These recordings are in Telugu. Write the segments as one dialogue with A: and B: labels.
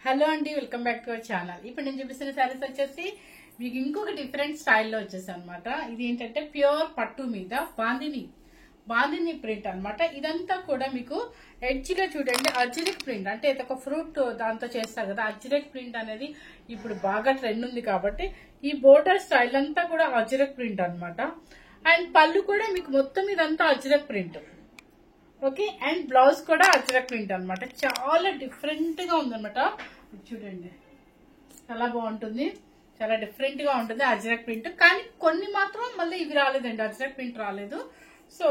A: హలో అండి, welcome back to our channel. ఇప్పుడు నేను చూపిస్తున్న శారీస్ వచ్చేసి మీకు ఇంకొక డిఫరెంట్ స్టైల్లో వచ్చేసి అనమాట. ఇది ఏంటంటే ప్యూర్ పట్టు మీద బాందిని ప్రింట్ అనమాట. ఇదంతా కూడా మీకు ఎడ్జ్ గా చూడండి అజ్రక్ ప్రింట్, అంటే ఇది ఒక ఫ్రూట్ దాంతో చేస్తారు కదా. అజ్రక్ ప్రింట్ అనేది ఇప్పుడు బాగా ట్రెండ్ ఉంది కాబట్టి ఈ బోర్డర్ స్టైల్ అంతా కూడా అజ్రక్ ప్రింట్ అనమాట. అండ్ పళ్ళు కూడా మీకు మొత్తం ఇదంతా Ajrak print. Okay, and blouse కూడా అజ్రక్ ప్రింట్ అనమాట. చాలా డిఫరెంట్ గా ఉందన్నమాట. చూడండి చాలా బాగుంటుంది, చాలా డిఫరెంట్ గా ఉంటుంది అజ్రక్ ప్రింట్. కానీ కొన్ని మాత్రం మళ్ళీ ఇవి రాలేదండి, అజ్రక్ ప్రింట్ రాలేదు. సో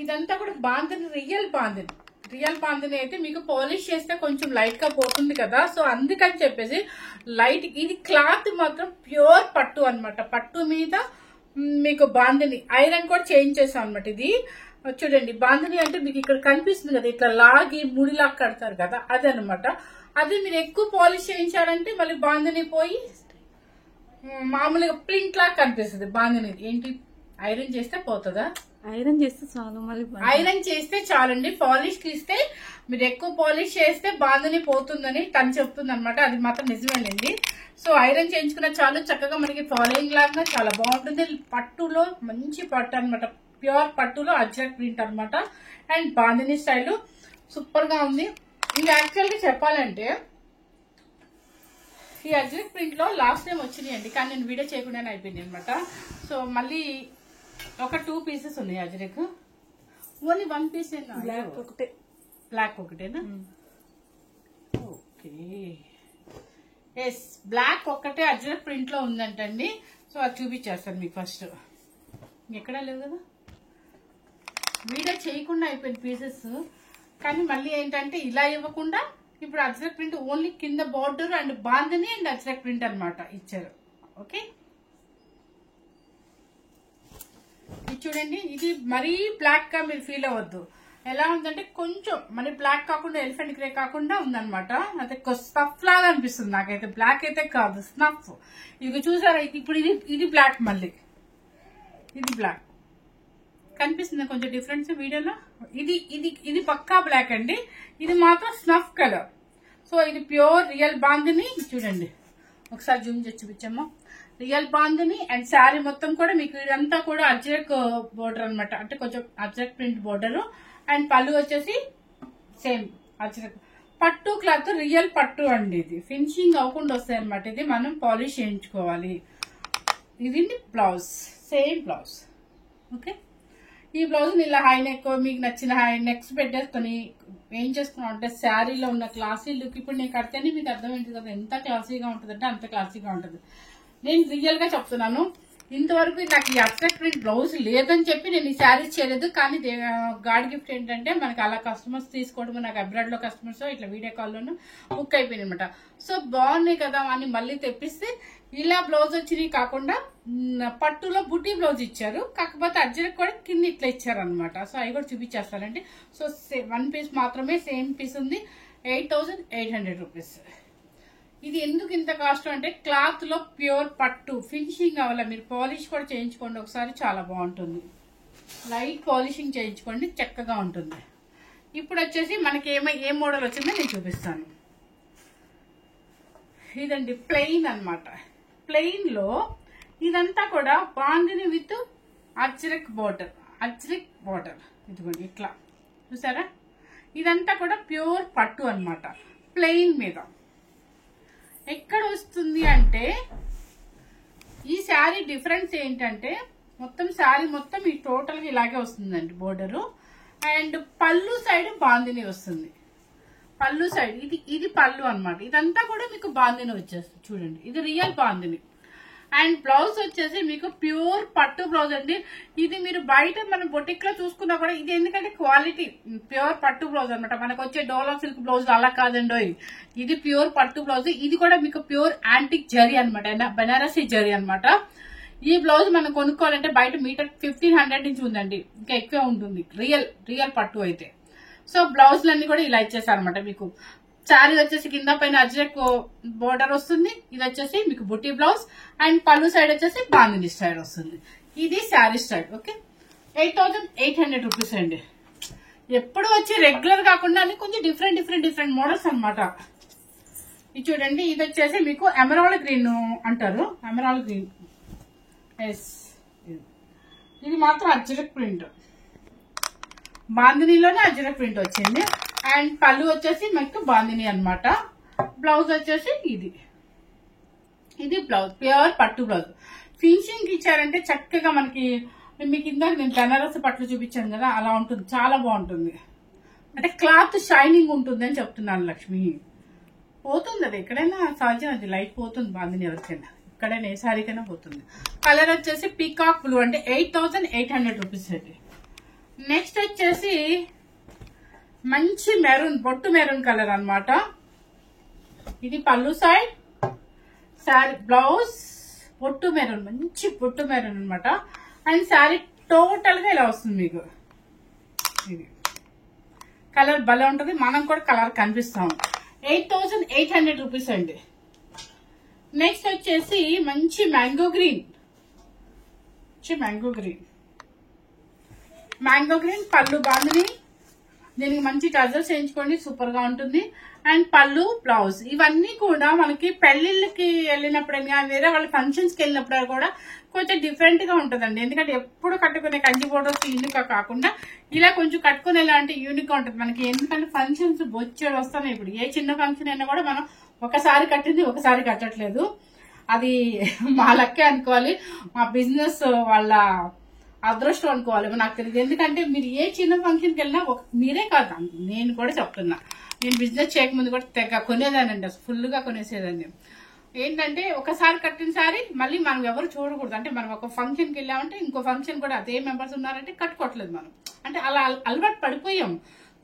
A: ఇదంతా కూడా బాందిని, రియల్ బాందిని అయితే మీకు పాలిష్ చేస్తే కొంచెం లైట్ గా పోతుంది కదా. సో అందుకని చెప్పేసి లైట్, ఇది క్లాత్ మాత్రం ప్యూర్ పట్టు అనమాట. పట్టు మీద మీకు బాందిని ఐరన్ కూడా చేంజ్ చేసాం అనమాట. ఇది చూడండి బాందిని అంటే మీకు ఇక్కడ కనిపిస్తుంది కదా, ఇట్లా లాగి ముడిలాగా కడతారు కదా, అదనమాట. అది మీరు ఎక్కువ పాలిష్ చేయించాలంటే మళ్ళీ బాందిని పోయి మామూలుగా ప్రింట్ లాగా కనిపిస్తుంది. బాందిని ఏంటి ఐరన్ చేస్తే పోతుందా?
B: ఐరన్ చేస్తే చాలు, మళ్ళీ
A: ఐరన్ చేస్తే చాలండి. పాలిష్ కి ఇస్తే మీరు ఎక్కువ పాలిష్ చేస్తే బాందిని పోతుందని తను చెప్తుంది అనమాట. అది మాత్రం నిజమేనండి. సో ఐరన్ చేయించుకున్న చాలు, చక్కగా మనకి ఫాలోయింగ్ లాగా చాలా బాగుంటుంది. పట్టులో మంచి పట్టు అనమాట, ప్యూర్ పట్టులో అజ్రక్ ప్రింట్ అనమాట. అండ్ బాందిని స్టైల్ సూపర్ గా ఉంది. ఇది యాక్చువల్ గా చెప్పాలంటే ఈ అజ్రక్ ప్రింట్ లో లాస్ట్ టైం వచ్చినాయండి, కానీ నేను వీడియో చేయకుండానే అయిపోయింది అనమాట. సో మళ్ళీ ఒక 2 పీసెస్ ఉన్నాయి అజ్రక్, ఓన్లీ 1 పీస్ బ్లాక్ ఒకటేనా? ఓకే, ఎస్, బ్లాక్ ఒక్కటే అజ్రక్ ప్రింట్ లో ఉందంటండి. సో అది చూపించేస్తాను మీకు ఫస్ట్. ఎక్కడా లేవు కదా, వీడియో చేయకుండా అయిపోయింది పీసెస్. కానీ మళ్ళీ ఏంటంటే ఇలా ఇవ్వకుండా ఇప్పుడు అజ్రక్ ప్రింట్ ఓన్లీ కింద border and Bandhani and Ajrak print అనమాట ఇచ్చారు. ఓకే, ఇది చూడండి. ఇది మరీ బ్లాక్ గా మీరు ఫీల్ అవ్వద్దు. ఎలా ఉందంటే కొంచెం మరి బ్లాక్ కాకుండా ఎలిఫెంట్ గ్రే కాకుండా ఉందనమాట. అదే స్నఫ్ లాగా అనిపిస్తుంది నాకైతే. బ్లాక్ అయితే కాదు, స్నఫ్. ఇది చూసారా, ఇప్పుడు ఇది బ్లాక్, మళ్ళీ ఇది బ్లాక్ కనిపిస్తుంది కొంచెం డిఫరెన్స్ వీడియోలో. ఇది పక్కా బ్లాక్ అండి, ఇది మాత్రం స్నఫ్ కలర్. సో ఇది ప్యూర్ రియల్ బాందిని. చూడండి ఒకసారి జూమ్ చేసి చూపించాము. రియల్ బాందిని అండ్ శారీ మొత్తం కూడా మీకు ఇదంతా కూడా అజ్రక్ బోర్డర్ అనమాట, అంటే కొంచెం అజ్రక్ ప్రింట్ బోర్డర్. అండ్ పళ్ళు వచ్చేసి సేమ్ అజ్రక్ పట్టు క్లాత్, రియల్ పట్టు అండి. ఇది ఫినిషింగ్ అవ్వకుండా వస్తాయి అనమాట. ఇది మనం పాలిష్ చేయించుకోవాలి. ఇది బ్లౌజ్, సేమ్ బ్లౌజ్. ఓకే, ఈ బ్లౌజ్ ఇలా హై నెక్, మీకు నచ్చిన హై నెక్స్ పెట్టేసుకొని ఏం చేసుకున్నాం అంటే శారీలో ఉన్న క్లాసీ లుక్ ఇప్పుడు నేను కడితేనే మీకు అర్థమైంది కదా ఎంత క్లాసీగా ఉంటుంది అంటే అంత క్లాసీగా ఉంటుంది. నేను రియల్ గా చెప్తున్నాను, ఇంతవరకు నాకు ఈ అజ్రక్ ప్రింట్ బ్లౌజ్ లేదని చెప్పి నేను ఈ శారీస్ చేయలేదు. కానీ గాడ్ గిఫ్ట్ ఏంటంటే మనకి అలా కస్టమర్స్ తీసుకోవడం, నాకు అబ్రాడ్ లో కస్టమర్స్ ఇట్లా వీడియో కాల్లోనూ బుక్ అయిపోయింది అనమాట. సో బాగున్నాయి కదా అని మళ్ళీ తెప్పిస్తే ఇలా బ్లౌజ్ వచ్చినాయి కాకుండా పట్టులో బుటీ బ్లౌజ్ ఇచ్చారు. కాకపోతే అజ్రక్ కూడా కింద ఇట్లా ఇచ్చారు అనమాట. సో అవి కూడా చూపించేస్తానండి. సో 1 పీస్ మాత్రమే, సేమ్ పీస్ ఉంది, 8800 రూపీస్. ఇది ఎందుకు ఇంత కాస్ట్ అంటే క్లాత్ లో ప్యూర్ పట్టు ఫినిషింగ్ అవ్వాలి. మీరు పాలిష్ కూడా చేయించుకోండి ఒకసారి, చాలా బాగుంటుంది. లైట్ పాలిషింగ్ చేయించుకోండి, చక్కగా ఉంటుంది. ఇప్పుడు వచ్చేసి మనకి ఏ మోడల్ వచ్చిందో నేను చూపిస్తాను. ఇదండి ప్లెయిన్ అనమాట. ప్లెయిన్ లో ఇదంతా కూడా బాందిని విత్ అజ్రక్ బోర్డర్, ఇదిగోండి ఇట్లా చూసారా. ఇదంతా కూడా ప్యూర్ పట్టు అనమాట. ప్లెయిన్ మీద ఎక్కడ వస్తుంది అంటే ఈ శారీ డిఫరెన్స్ ఏంటంటే మొత్తం శారీ మొత్తం ఈ టోటల్ గా ఇలాగే వస్తుందండి బోర్డరు. అండ్ పళ్ళు సైడ్ బాందిని వస్తుంది. పళ్ళు సైడ్ ఇది పళ్ళు అనమాట. ఇదంతా కూడా మీకు బాందిని వచ్చేస్తుంది. చూడండి ఇది రియల్ బాందిని. అండ్ బ్లౌజ్ వచ్చేసి మీకు ప్యూర్ పట్టు బ్లౌజ్ అండి. ఇది మీరు బయట మన బొటిక్ లో చూసుకున్నా కూడా ఇది ఎందుకంటే క్వాలిటీ ప్యూర్ పట్టు బ్లౌజ్ అనమాట. మనకు వచ్చే డోలా సిల్క్ బ్లౌజ్ అలా కాదండి, ఇది ప్యూర్ పట్టు బ్లౌజ్. ఇది కూడా మీకు ప్యూర్ యాంటిక్ జరీ అనమాట, బనారసి జరీ అనమాట. ఈ బ్లౌజ్ మనం కొనుక్కోవాలంటే బయట మీటర్ 1500 నుంచి ఉందండి, ఇంకా ఎక్కువే ఉంటుంది రియల్ పట్టు అయితే. సో బ్లౌజ్లన్నీ కూడా ఇలా ఇచ్చేసారనమాట మీకు. శారీ వచ్చేసి కింద పైన అజ్రక్ బోర్డర్ వస్తుంది. ఇది వచ్చేసి మీకు బుటీ బ్లౌజ్ అండ్ పళ్ళు సైడ్ వచ్చేసి బాందిని స్టైల్ వస్తుంది. ఇది శారీ స్టైల్. ఓకే, 8800 రూపీస్ అండి. ఎప్పుడు వచ్చి రెగ్యులర్ కాకుండా అది కొంచెం డిఫరెంట్ మోడల్స్ అన్నమాట. ఇది చూడండి, ఇది వచ్చేసి మీకు ఎమరాల్డ్ గ్రీన్ అంటారు. Emerald green, yes. ఇది మాత్రం అజ్రక్ ప్రింట్, బాందినీలోనే అజ్రక్ ప్రింట్ వచ్చింది. అండ్ పళ్ళు వచ్చేసి మీకు బాందిని అన్నమాట. బ్లౌజ్ వచ్చేసి ఇది బ్లౌజ్, ప్యూర్ పట్టు బ్లౌజ్. ఫినిషింగ్ ఇచ్చారంటే చక్కగా మనకి, మీకు ఇందాక నేను బెనారస్ పట్లు చూపించాను కదా, అలా ఉంటుంది. చాలా బాగుంటుంది. అంటే క్లాత్ షైనింగ్ ఉంటుంది అని చెప్తున్నాను లక్ష్మి. పోతుంది అది ఎక్కడైనా సహజం, అది లైట్ పోతుంది బాందిని ఎవరికైనా, ఎక్కడైనా ఏ సారీకైనా పోతుంది. కలర్ వచ్చేసి పీకాక్ బ్లూ, అంటే 8800 రూపీస్ అది. నెక్స్ట్ వచ్చేసి మంచి మెరూన్, బొట్టు మెరూన్ కలర్ అన్నమాట. ఇది పళ్ళు సైడ్, శారీ బ్లౌజ్ బొట్టు మెరూన్, మంచి బొట్టు మెరూన్ అనమాట. అండ్ శారీ టోటల్ గా ఇలా వస్తుంది మీకు. ఇది కలర్ భలే ఉంటుంది, మనం కూడా కలర్ కనిపిస్తాం. 8800 రూపీస్ అండి. నెక్స్ట్ వచ్చేసి మంచి మ్యాంగో గ్రీన్, పళ్ళు బాగుంది. దీనికి మంచి టజల్స్ చేయించుకోండి, సూపర్ గా ఉంటుంది. అండ్ పళ్ళు బ్లౌజ్, ఇవన్నీ కూడా మనకి పెళ్లిళ్ళకి వెళ్ళినప్పుడైనా వేరే వాళ్ళ ఫంక్షన్స్ కి వెళ్ళినప్పుడు కూడా కొంచెం డిఫరెంట్ గా ఉంటుందండి. ఎందుకంటే ఎప్పుడు కట్టుకునే కంచి బోర్డర్స్ యూనిక్ గా కాకుండా ఇలా కొంచెం కట్టుకునే ఇలాంటి యూనిక్ గా ఉంటుంది మనకి. ఎందుకంటే ఫంక్షన్స్ బొచ్చేడు వస్తున్నాయి. ఇప్పుడు ఏ చిన్న ఫంక్షన్ అయినా కూడా మనం ఒకసారి కట్టింది ఒకసారి కట్టట్లేదు. అది మా లక్కే అనుకోవాలి, మా బిజినెస్ వాళ్ళ అదృష్టం అనుకోవాలి, నాకు తెలియదు. ఎందుకంటే మీరు ఏ చిన్న ఫంక్షన్కి వెళ్ళినా మీరే కాదు, నేను కూడా చెప్తున్నా, నేను బిజినెస్ చేయకముందు కూడా తెగ కొనేదానండి, అసలు ఫుల్ గా కొనేసేదాన్ని. ఏంటంటే ఒకసారి కట్టిన సారి మళ్ళీ మనం ఎవరు చూడకూడదు. అంటే మనం ఒక ఫంక్షన్కి వెళ్ళామంటే ఇంకో ఫంక్షన్ కూడా అదే మెంబర్స్ ఉన్నారంటే కట్టుకోవట్లేదు మనం. అంటే అలా అలవాటు పడిపోయాం.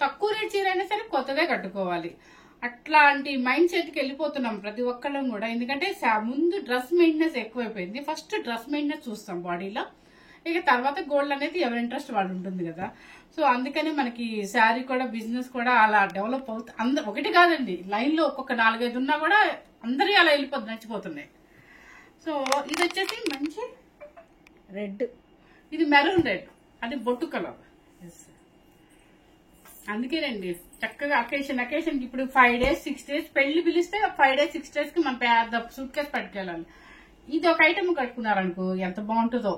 A: తక్కువ రేట్ చీర అయినా సరే కొత్తదే కట్టుకోవాలి, అట్లాంటి మైండ్ సెట్కి వెళ్ళిపోతున్నాం ప్రతి ఒక్కళ్ళం కూడా. ఎందుకంటే ముందు డ్రెస్ మెయింటెనెన్స్ ఎక్కువైపోయింది. ఫస్ట్ డ్రెస్ మెయింటెనెన్స్ చూస్తాం బాడీలో, ఇక తర్వాత గోల్డ్ అనేది ఎవరి ఇంట్రెస్ట్ వాళ్ళు ఉంటుంది కదా. సో అందుకని మనకి శారీ కూడా బిజినెస్ కూడా అలా డెవలప్ అవుతుంది. ఒకటి కాదండి, లైన్ లో ఒక్కొక్క 4-5 ఉన్నా కూడా అందరి అలా నచ్చిపోతున్నాయి. సో ఇది వచ్చేసి మంచి రెడ్, ఇది మెరూన్ రెడ్, అది బొట్టు కలర్. అందుకేనండి చక్కగా అకేషన్ ఇప్పుడు 5 days 6 days పెళ్లి పిలిస్తే 5 days 6 days కి మన పెద్ద సూట్ కేసు పట్టుకెళ్ళాలి. ఇది ఒక ఐటమ్ కట్టుకున్నారనుకో ఎంత బాగుంటుందో.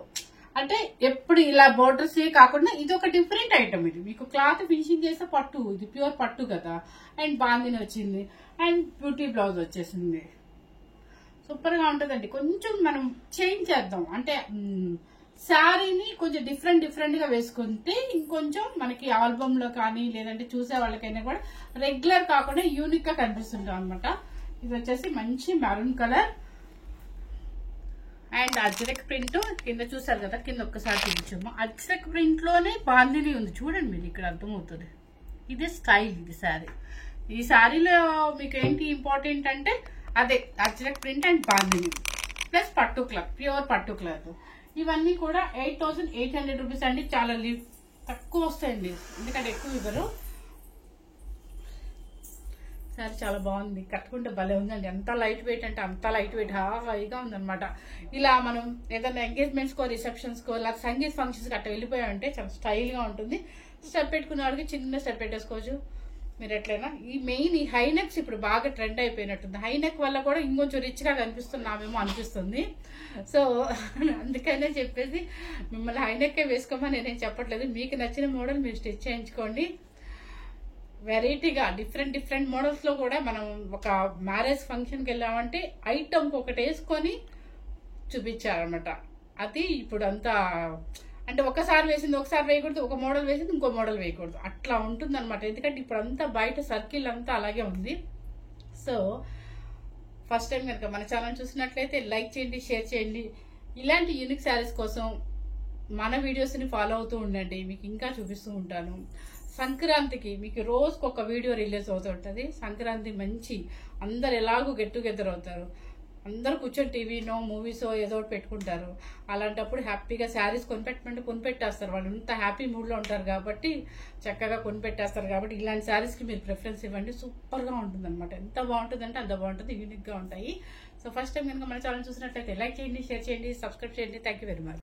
A: అంటే ఎప్పుడు ఇలా బోర్డర్స్ కాకుండా ఇది ఒక డిఫరెంట్ ఐటమ్. ఇది మీకు క్లాత్ ఫినిషింగ్ చేస్తే పట్టు, ఇది ప్యూర్ పట్టు కదా. అండ్ బాందిని వచ్చింది, అండ్ బ్యూటీ బ్లౌజ్ వచ్చేసింది. సూపర్ గా ఉంటుందండి. కొంచెం మనం చేంజ్ చేద్దాం, అంటే శారీని కొంచెం డిఫరెంట్ గా వేసుకుంటే ఇంకొంచెం మనకి ఆల్బమ్ లో కానీ లేదంటే చూసే వాళ్ళకైనా కూడా రెగ్యులర్ కాకుండా యూనిక్ గా కనిపిస్తుంటాం అనమాట. ఇది వచ్చేసి మంచి maroon colour and Ajrak print. కింద చూసారు కదా, కింద ఒక్కసారి చూపించాము. అజ్రక్ ప్రింట్ లోనే బాందిని ఉంది చూడండి, మీరు ఇక్కడ అర్థమవుతుంది. ఇది స్టైల్, ఇది శారీ. ఈ శారీలో మీకు ఏంటి ఇంపార్టెంట్ అంటే అదే Ajrak print and Bandhani plus పట్టు క్లాత్, ప్యూర్ పట్టు క్లాత్. ఇవన్నీ కూడా 8800 రూపీస్ అండి. చాలా తక్కువ వస్తాయండి, ఎందుకంటే ఎక్కువ ఇవ్వరు. సరే చాలా బాగుంది, కట్టుకుంటే భలే ఉందండి. ఎంత లైట్ వెయిట్ అంటే అంత లైట్ వెయిట్, హాయిగా ఉందనమాట. ఇలా మనం ఏదైనా ఎంగేజ్మెంట్స్ కో రిసెప్షన్స్ కో లేదా సంగీత ఫంక్షన్స్ అట్లా వెళ్ళిపోయామంటే చాలా స్టైల్ గా ఉంటుంది. స్టెప్ పెట్టుకునే వాడికి చిన్న స్టెప్ పెట్టేసుకోవచ్చు మీరు ఎట్లయినా. ఈ మెయిన్ ఈ హై నెక్స్ ఇప్పుడు బాగా ట్రెండ్ అయిపోయినట్టుంది. హై నెక్ వల్ల కూడా ఇంకొంచెం రిచ్ గా కనిపిస్తున్నామేమో అనిపిస్తుంది. సో అందుకనే చెప్పేసి మిమ్మల్ని హై నెక్ వేసుకోమని నేనేం చెప్పట్లేదు. మీకు నచ్చిన మోడల్ మీరు స్టిచ్ చేయించుకోండి. వెరైటీగా డిఫరెంట్ మోడల్స్ లో కూడా మనం ఒక మ్యారేజ్ ఫంక్షన్కి వెళ్ళామంటే ఐటమ్ ఒకటి వేసుకొని చూపించారనమాట. అది ఇప్పుడు అంతా అంటే ఒకసారి వేసింది ఒకసారి వేయకూడదు, ఒక మోడల్ వేసింది ఇంకో మోడల్ వేయకూడదు, అట్లా ఉంటుంది అనమాట. ఎందుకంటే ఇప్పుడు అంతా బయట సర్కిల్ అంతా అలాగే ఉంది. సో ఫస్ట్ టైం కనుక మన ఛానల్ చూసినట్లయితే లైక్ చేయండి, షేర్ చేయండి. ఇలాంటి యూనిక్ శారీస్ కోసం మన వీడియోస్ని ఫాలో అవుతూ ఉండండి, మీకు ఇంకా చూపిస్తూ ఉంటాను. సంక్రాంతికి మీకు రోజుకు ఒక వీడియో రిలీజ్ అవుతుంటుంది. సంక్రాంతి మంచి అందరు ఎలాగో గెట్ టుగెదర్ అవుతారు, అందరు కూర్చొని టీవీనో మూవీసో ఏదో ఒకటి పెట్టుకుంటారు. అలాంటప్పుడు హ్యాపీగా శారీస్ కొనిపెట్టేస్తారు. వాళ్ళు ఇంత హ్యాపీ మూడ్లో ఉంటారు కాబట్టి చక్కగా కొనిపెట్టేస్తారు. కాబట్టి ఇలాంటి శారీస్కి మీరు ప్రిఫరెన్స్ ఇవ్వండి, సూపర్గా ఉంటుంది అనమాట. ఎంత బాగుంటుందంటే అంత బాగుంటుంది, యూనిక్గా ఉంటాయి. సో ఫస్ట్ టైం కనుక మన ఛానల్ చూసినట్లయితే లైక్ చేయండి, షేర్ చేయండి, సబ్స్క్రైబ్ చేయండి. Thank you very much.